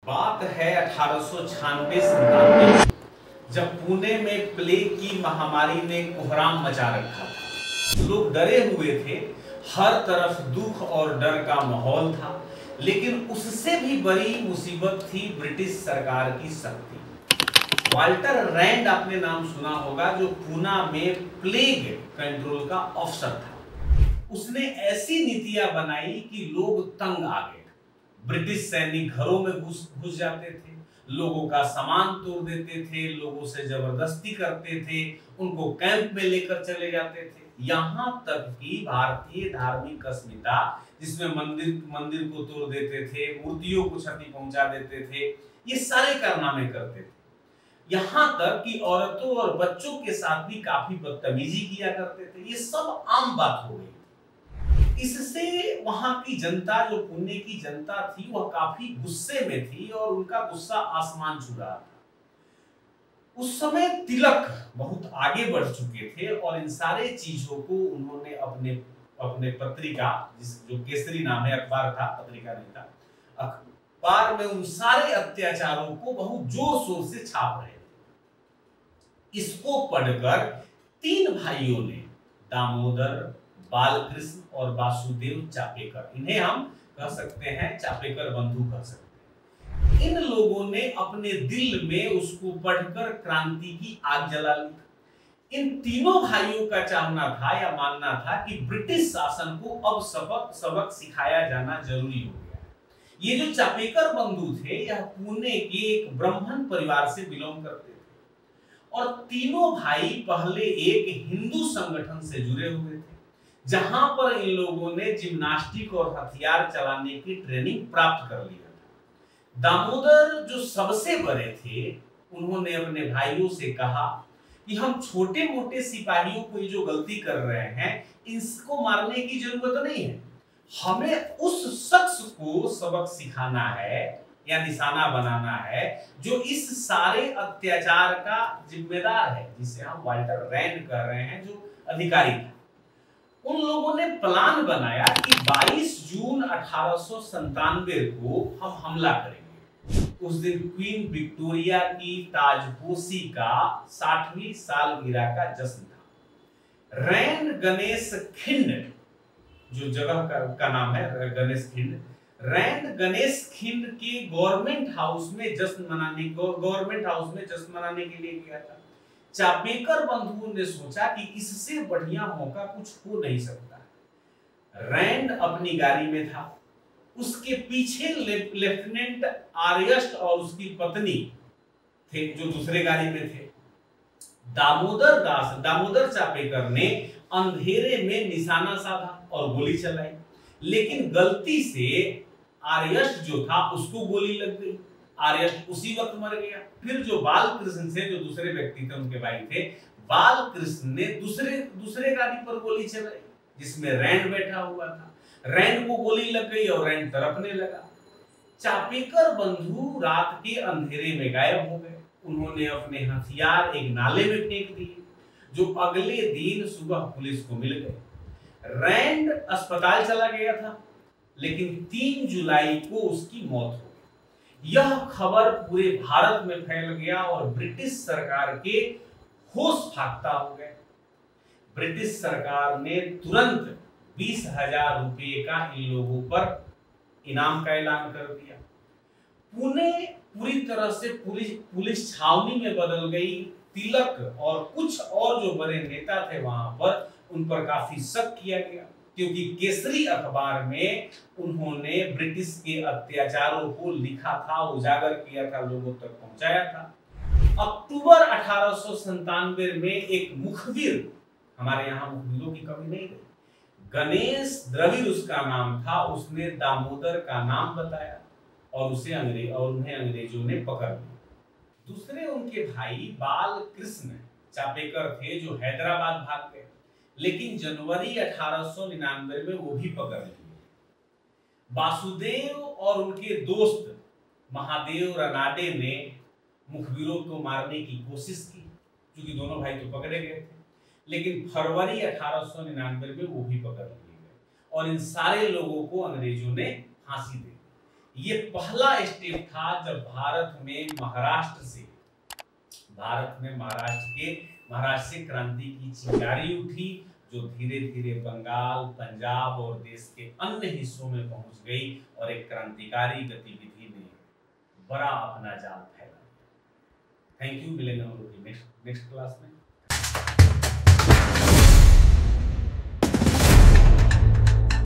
बात है 1896-97 जब पुणे में प्लेग की महामारी ने कोहराम मचा रखा था। लोग डरे हुए थे, हर तरफ दुख और डर का माहौल था। लेकिन उससे भी बड़ी मुसीबत थी ब्रिटिश सरकार की शक्ति। वाल्टर रैंड आपने नाम सुना होगा, जो पूना में प्लेग कंट्रोल का अफसर था। उसने ऐसी नीतियां बनाई कि लोग तंग आ गए। ब्रिटिश सैनिक घरों में घुस जाते थे, लोगों का सामान तोड़ देते थे, लोगों से जबरदस्ती करते थे, उनको कैंप में लेकर चले जाते थे। यहाँ तक कि भारतीय धार्मिक अस्मिता, जिसमें मंदिर को तोड़ देते थे, मूर्तियों को क्षति पहुंचा देते थे, ये सारे कारनामे करते थे। यहाँ तक कि औरतों और बच्चों के साथ भी काफी बदतमीजी किया करते थे। ये सब आम बात हो गई। इससे वहां की जनता, जो पुणे की जनता थी, वह काफी गुस्से में थी और उनका गुस्सा आसमान छू रहा था। उस समय तिलक बहुत आगे बढ़ चुके थे और इन सारे चीजों को उन्होंने अपने पत्रिका, जो केसरी नाम है, अखबार था, पत्रिका नहीं था, अखबार में उन सारे अत्याचारों को बहुत जोर शोर से छाप रहे थे। इसको पढ़कर तीन भाइयों ने, दामोदर, बालकृष्ण और वासुदेव चापेकर, इन्हें हम कह सकते हैं चापेकर बंधु कह सकते हैं, इन लोगों ने अपने दिल में उसको पढ़कर क्रांति की आग जला ली। इन तीनों भाइयों का चाहना था या मानना था कि ब्रिटिश शासन को अब सबक सिखाया जाना जरूरी हो गया। ये जो चापेकर बंधु थे, यह पुणे के एक ब्राह्मण परिवार से बिलोंग करते थे और तीनों भाई पहले एक हिंदू संगठन से जुड़े हुए थे, जहां पर इन लोगों ने जिम्नास्टिक और हथियार चलाने की ट्रेनिंग प्राप्त कर लिया था। दामोदर, जो सबसे बड़े थे, उन्होंने अपने भाइयों से कहा कि हम छोटे मोटे सिपाहियों को जो गलती कर रहे हैं, इसको मारने की जरूरत नहीं है। हमें उस शख्स को सबक सिखाना है या निशाना बनाना है जो इस सारे अत्याचार का जिम्मेदार है, जिसे हम वाल्टर रैंड कर रहे हैं, जो अधिकारी था। उन लोगों ने प्लान बनाया कि 22 जून 1897 को हम हमला करेंगे। उस दिन क्वीन विक्टोरिया की ताजपोशी का 60वीं सालगिरह का जश्न था। रैंड गणेश खिंड, जो जगह का नाम है गणेश खिंड, रैंड गणेश खिंड के गवर्नमेंट हाउस में जश्न मनाने के लिए गया था। चापेकर बंधुओं ने सोचा कि इससे बढ़िया मौका कुछ हो नहीं सकता। रैंड अपनी गाड़ी में था, उसके पीछे लेफ्टिनेंट आर्यस्ट और उसकी पत्नी थे, जो दूसरे गाड़ी में थे। दामोदर चापेकर ने अंधेरे में निशाना साधा और गोली चलाई, लेकिन गलती से आर्यस्ट जो था, उसको गोली लग गई। आर्यस्ट उसी वक्त मर गया। फिर जो बालकृष्ण से, जो दूसरे व्यक्ति थे, उनके भाई थे, बालकृष्ण ने दूसरे गाड़ी पर गोली चलाई, जिसमें रैंड बैठा हुआ था। रैंड को गोली लग गई और रैंड तड़पने लगा। चापेकर बंधु रात के अंधेरे में गायब हो गए। उन्होंने अपने हथियार एक नाले में फेंक दिए, जो अगले दिन सुबह पुलिस को मिल गए। रैंड अस्पताल चला गया था, लेकिन 3 जुलाई को उसकी मौत हो गई। यह खबर पूरे भारत में फैल गया और ब्रिटिश सरकार के होश फाख्ता हो गए। ब्रिटिश सरकार ने तुरंत 20,000 रुपए का इन लोगों पर इनाम का ऐलान कर दिया। पुणे पूरी तरह से पुलिस छावनी में बदल गई। तिलक और कुछ और जो बड़े नेता थे वहां पर, उन पर काफी शक किया गया, क्योंकि केसरी अखबार में उन्होंने ब्रिटिश के अत्याचारों को लिखा था, उजागर किया था, लोगों तक पहुंचाया था। अक्टूबर 1897 में एक मुखबिर, हमारे यहाँ मुखबिरों की कमी नहीं रही, गणेश द्रविड़ उसका नाम था, उसने दामोदर का नाम बताया और उन्हें अंग्रेजों ने पकड़ लिया। दूसरे उनके भाई बालकृष्ण चापेकर थे, जो हैदराबाद भाग गए, लेकिन जनवरी 1899 में वो भी पकड़ लिए। वासुदेव और उनके दोस्त महादेव रनाडे ने मुखबिरों को मारने की कोशिश की, क्योंकि दोनों भाई तो पकड़े गए थे, लेकिन फरवरी 1899 में वो भी पकड़ लिए गए और इन सारे लोगों को अंग्रेजों ने फांसी दे दी। ये पहला स्टेप था जब भारत में महाराष्ट्र से क्रांति की चिंगारी उठी, जो धीरे धीरे बंगाल, पंजाब और देश के अन्य हिस्सों में पहुंच गई और एक क्रांतिकारी गतिविधि ने बड़ा अपना जाल फैला। थैंक यू, मिलेंगे हम लोग नेक्स्ट क्लास में।